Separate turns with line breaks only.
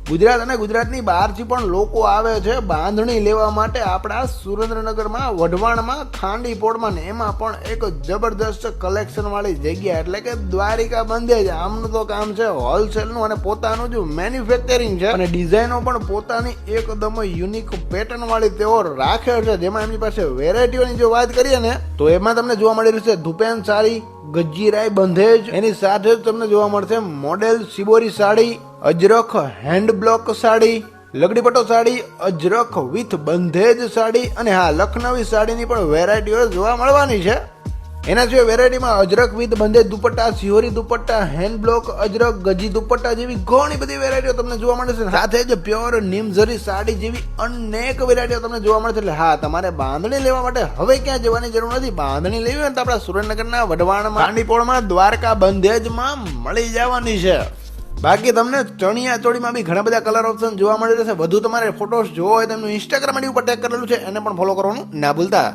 ગુજરાત અને ગુજરાતની બહારથી પણ લોકો આવે છે બાંધણી લેવા માટે આપણા સુરેન્દ્રનગરમાં વઢવાણમાં ખાંડીપોળમાં ને એમાં પણ એક જબરદસ્ત કલેક્શન વાળી જગ્યા એટલે કે દ્વારિકા બંધેજ. આમનું તો કામ છે હોલસેલનું અને પોતાનું જ મેન્યુફેક્ચરિંગ છે અને ડિઝાઇનો પણ પોતાની એકદમ યુનિક પેટર્ન વાળી તેઓ રાખે છે. જેમાં એમની પાસે વેરાયટીઓની જો વાત કરીએ ને તો એમાં તમને જોવા મળી રહ્યું છે ધુપેન સાડી, ગજીરાઈ બંધેજ, એની સાથે જ તમને જોવા મળશે model shibori sari, Ajrakh hand block sari, લગડી પટ્ટો સાડી, અજરખ વિથ બંધેજ સાડી અને હા લખનવી સાડીની પણ વેરાયટીઓ જોવા મળવાની છે. એના સિવાય વેરાયટીમાં અજરખ વિથ બંધેજ દુપટ્ટા, સિહોરી દુપટ્ટા, હેન્ડ બ્લોક, અજરખ, ગજી દુપટ્ટા જેવી ઘણી બધી વેરાયટીઓ તમને જોવા મળે છે. સાથે જ પ્યોર નિમઝરી સાડી જેવી અનેક વેરાયટીઓ તમને જોવા મળે છે. એટલે હા, તમારે બાંધણી લેવા માટે હવે ક્યાં જવાની જરૂર નથી. બાંધણી લેવી હોય તો આપણા સુરેન્દ્રનગરના વઢવાણમાં, ખાંડીપોળમાં, દ્વારકા બંધેજમાં મળી જવાની છે. બાકી તમને ચણિયા ચોળીમાં બી ઘણા બધા કલર ઓપ્શન જોવા મળી રહેશે. વધુ તમારે ફોટોસ જોવો હોય તો એમનું ઇન્સ્ટાગ્રામ આઈડી ઉપર ટેગ કરેલું છે, એને પણ ફોલો કરવાનું ના ભૂલતા.